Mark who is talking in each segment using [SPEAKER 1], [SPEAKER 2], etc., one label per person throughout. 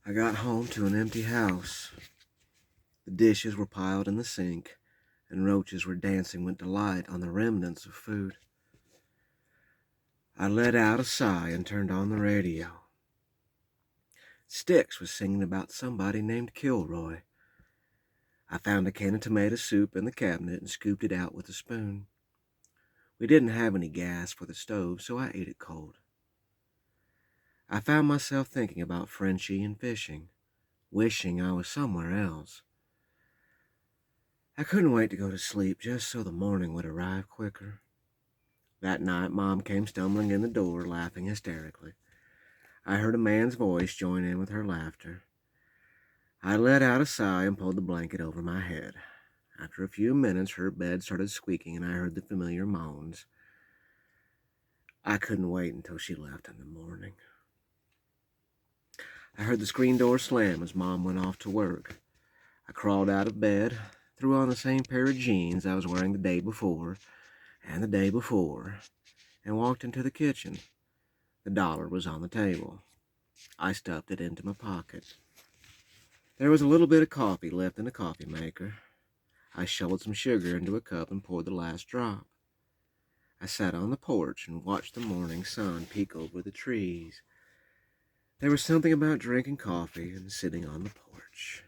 [SPEAKER 1] I got home to an empty house. The dishes were piled in the sink, and roaches were dancing with delight on the remnants of food. I let out a sigh and turned on the radio. Styx was singing about somebody named Kilroy. I found a can of tomato soup in the cabinet and scooped it out with a spoon. We didn't have any gas for the stove, so I ate it cold. I found myself thinking about Frenchie and fishing, wishing I was somewhere else. I couldn't wait to go to sleep just so the morning would arrive quicker. That night, Mom came stumbling in the door, laughing hysterically. I heard a man's voice join in with her laughter. I let out a sigh and pulled the blanket over my head. After a few minutes, her bed started squeaking and I heard the familiar moans. I couldn't wait until she left in the morning. I heard the screen door slam as Mom went off to work. I crawled out of bed, threw on the same pair of jeans I was wearing the day before, and the day before, and walked into the kitchen. The dollar was on the table. I stuffed it into my pocket. There was a little bit of coffee left in the coffee maker. I shoveled some sugar into a cup and poured the last drop. I sat on the porch and watched the morning sun peek over the trees. There was something about drinking coffee and sitting on the porch.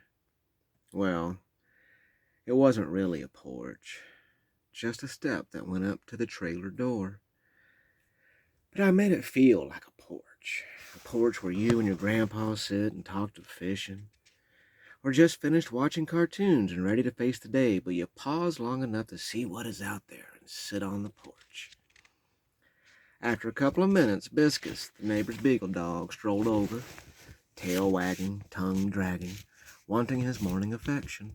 [SPEAKER 1] Well, it wasn't really a porch, just a step that went up to the trailer door. But I made it feel like a porch where you and your grandpa sit and talk of fishing, or just finished watching cartoons and ready to face the day, but you pause long enough to see what is out there and sit on the porch. After a couple of minutes, Biscus, the neighbor's beagle dog, strolled over, tail wagging, tongue dragging, wanting his morning affection.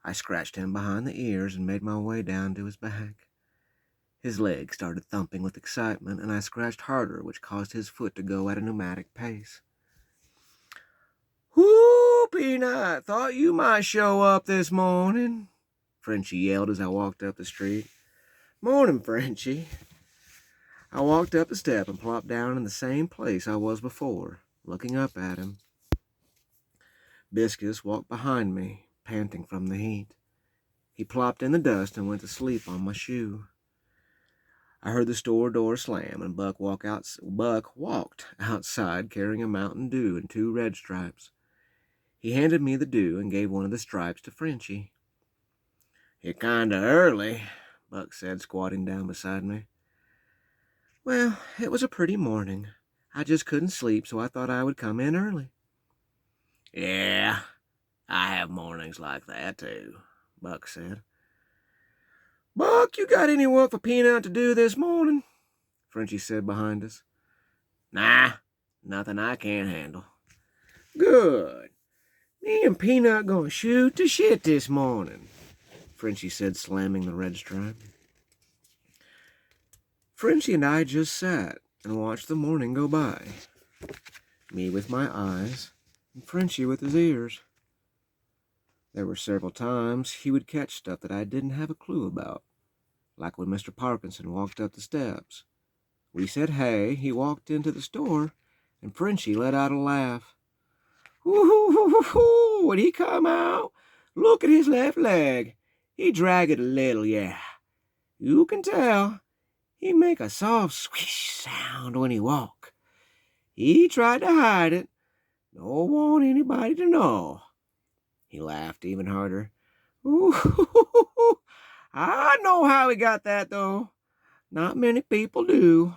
[SPEAKER 1] I scratched him behind the ears and made my way down to his back. His legs started thumping with excitement, and I scratched harder, which caused his foot to go at a pneumatic pace. "Whoo, Peanut, thought you might show up this morning," Frenchie yelled as I walked up the street. "Morning, Frenchie." I walked up the step and plopped down in the same place I was before, looking up at him. Biscus walked behind me, panting from the heat. He plopped in the dust and went to sleep on my shoe. I heard the store door slam and Buck walked outside carrying a Mountain Dew and 2 red stripes. He handed me the dew and gave one of the stripes to Frenchie. "You're kinda early," Buck said, squatting down beside me. "Well, it was a pretty morning. I just couldn't sleep, so I thought I would come in early." "Yeah, I have mornings like that, too," Buck said. "Buck, you got any work for Peanut to do this morning?" Frenchie said behind us. "Nah, nothing I can't handle." "Good. Me and Peanut gonna shoot the shit this morning," Frenchie said, slamming the red stripe. Frenchie and I just sat and watched the morning go by. Me with my eyes, and Frenchie with his ears. There were several times he would catch stuff that I didn't have a clue about, like when Mr. Parkinson walked up the steps. We said hey, he walked into the store, and Frenchie let out a laugh. "Woo-hoo-hoo-hoo-hoo! When he come out, look at his left leg. He drag it a little, yeah. You can tell. He make a soft swish sound when he walk. He tried to hide it. Don't want anybody to know." He laughed even harder. "Ooh, I know how he got that, though. Not many people do."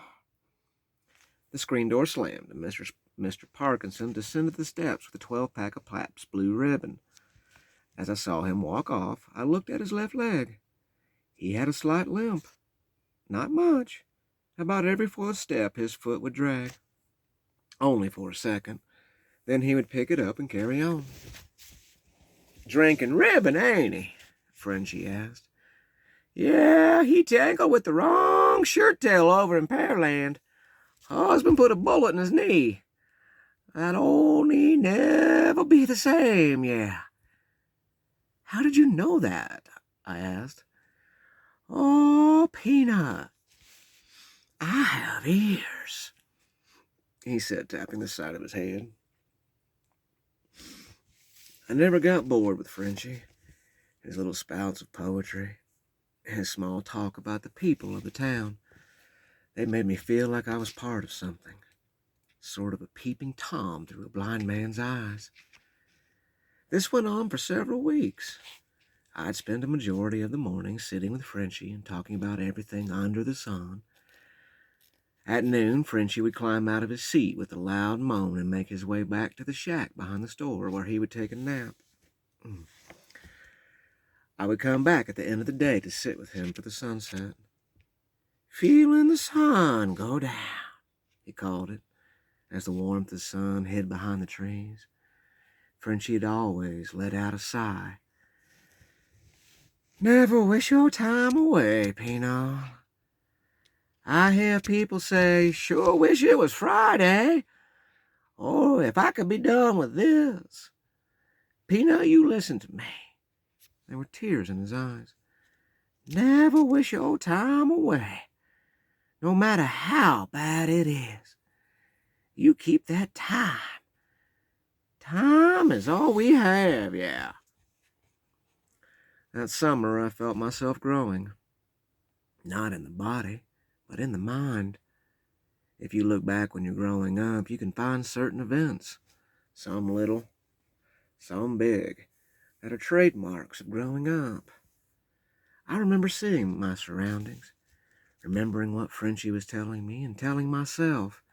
[SPEAKER 1] The screen door slammed, and Mr. Parkinson descended the steps with a 12-pack of Pabst Blue Ribbon. As I saw him walk off, I looked at his left leg. He had a slight limp. Not much. About every 4th step his foot would drag. Only for a second. Then he would pick it up and carry on. "Drinking ribbon, ain't he?" Frenchie asked. "Yeah, he tangled with the wrong shirt tail over in Pearland. Husband put a bullet in his knee. That old knee never be the same, yeah." "How did you know that?" I asked. "Oh, Peanut, I have ears," he said, tapping the side of his head. I never got bored with Frenchie, his little spouts of poetry, his small talk about the people of the town. They made me feel like I was part of something, sort of a peeping Tom through a blind man's eyes. This went on for several weeks. I'd spend a majority of the morning sitting with Frenchie and talking about everything under the sun. At noon, Frenchie would climb out of his seat with a loud moan and make his way back to the shack behind the store where he would take a nap. I would come back at the end of the day to sit with him for the sunset. "Feeling the sun go down," he called it, as the warmth of the sun hid behind the trees. Frenchie had always let out a sigh. "Never wish your time away, Peanut. I hear people say, sure wish it was Friday, or if I could be done with this. Peanut, you listen to me." There were tears in his eyes. "Never wish your time away, no matter how bad it is. You keep that time. Time is all we have, yeah." That summer I felt myself growing, not in the body, but in the mind. If you look back when you're growing up, you can find certain events, some little, some big, that are trademarks of growing up. I remember seeing my surroundings, remembering what Frenchie was telling me, and telling myself,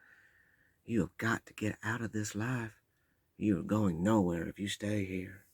[SPEAKER 1] "You have got to get out of this life. You are going nowhere if you stay here."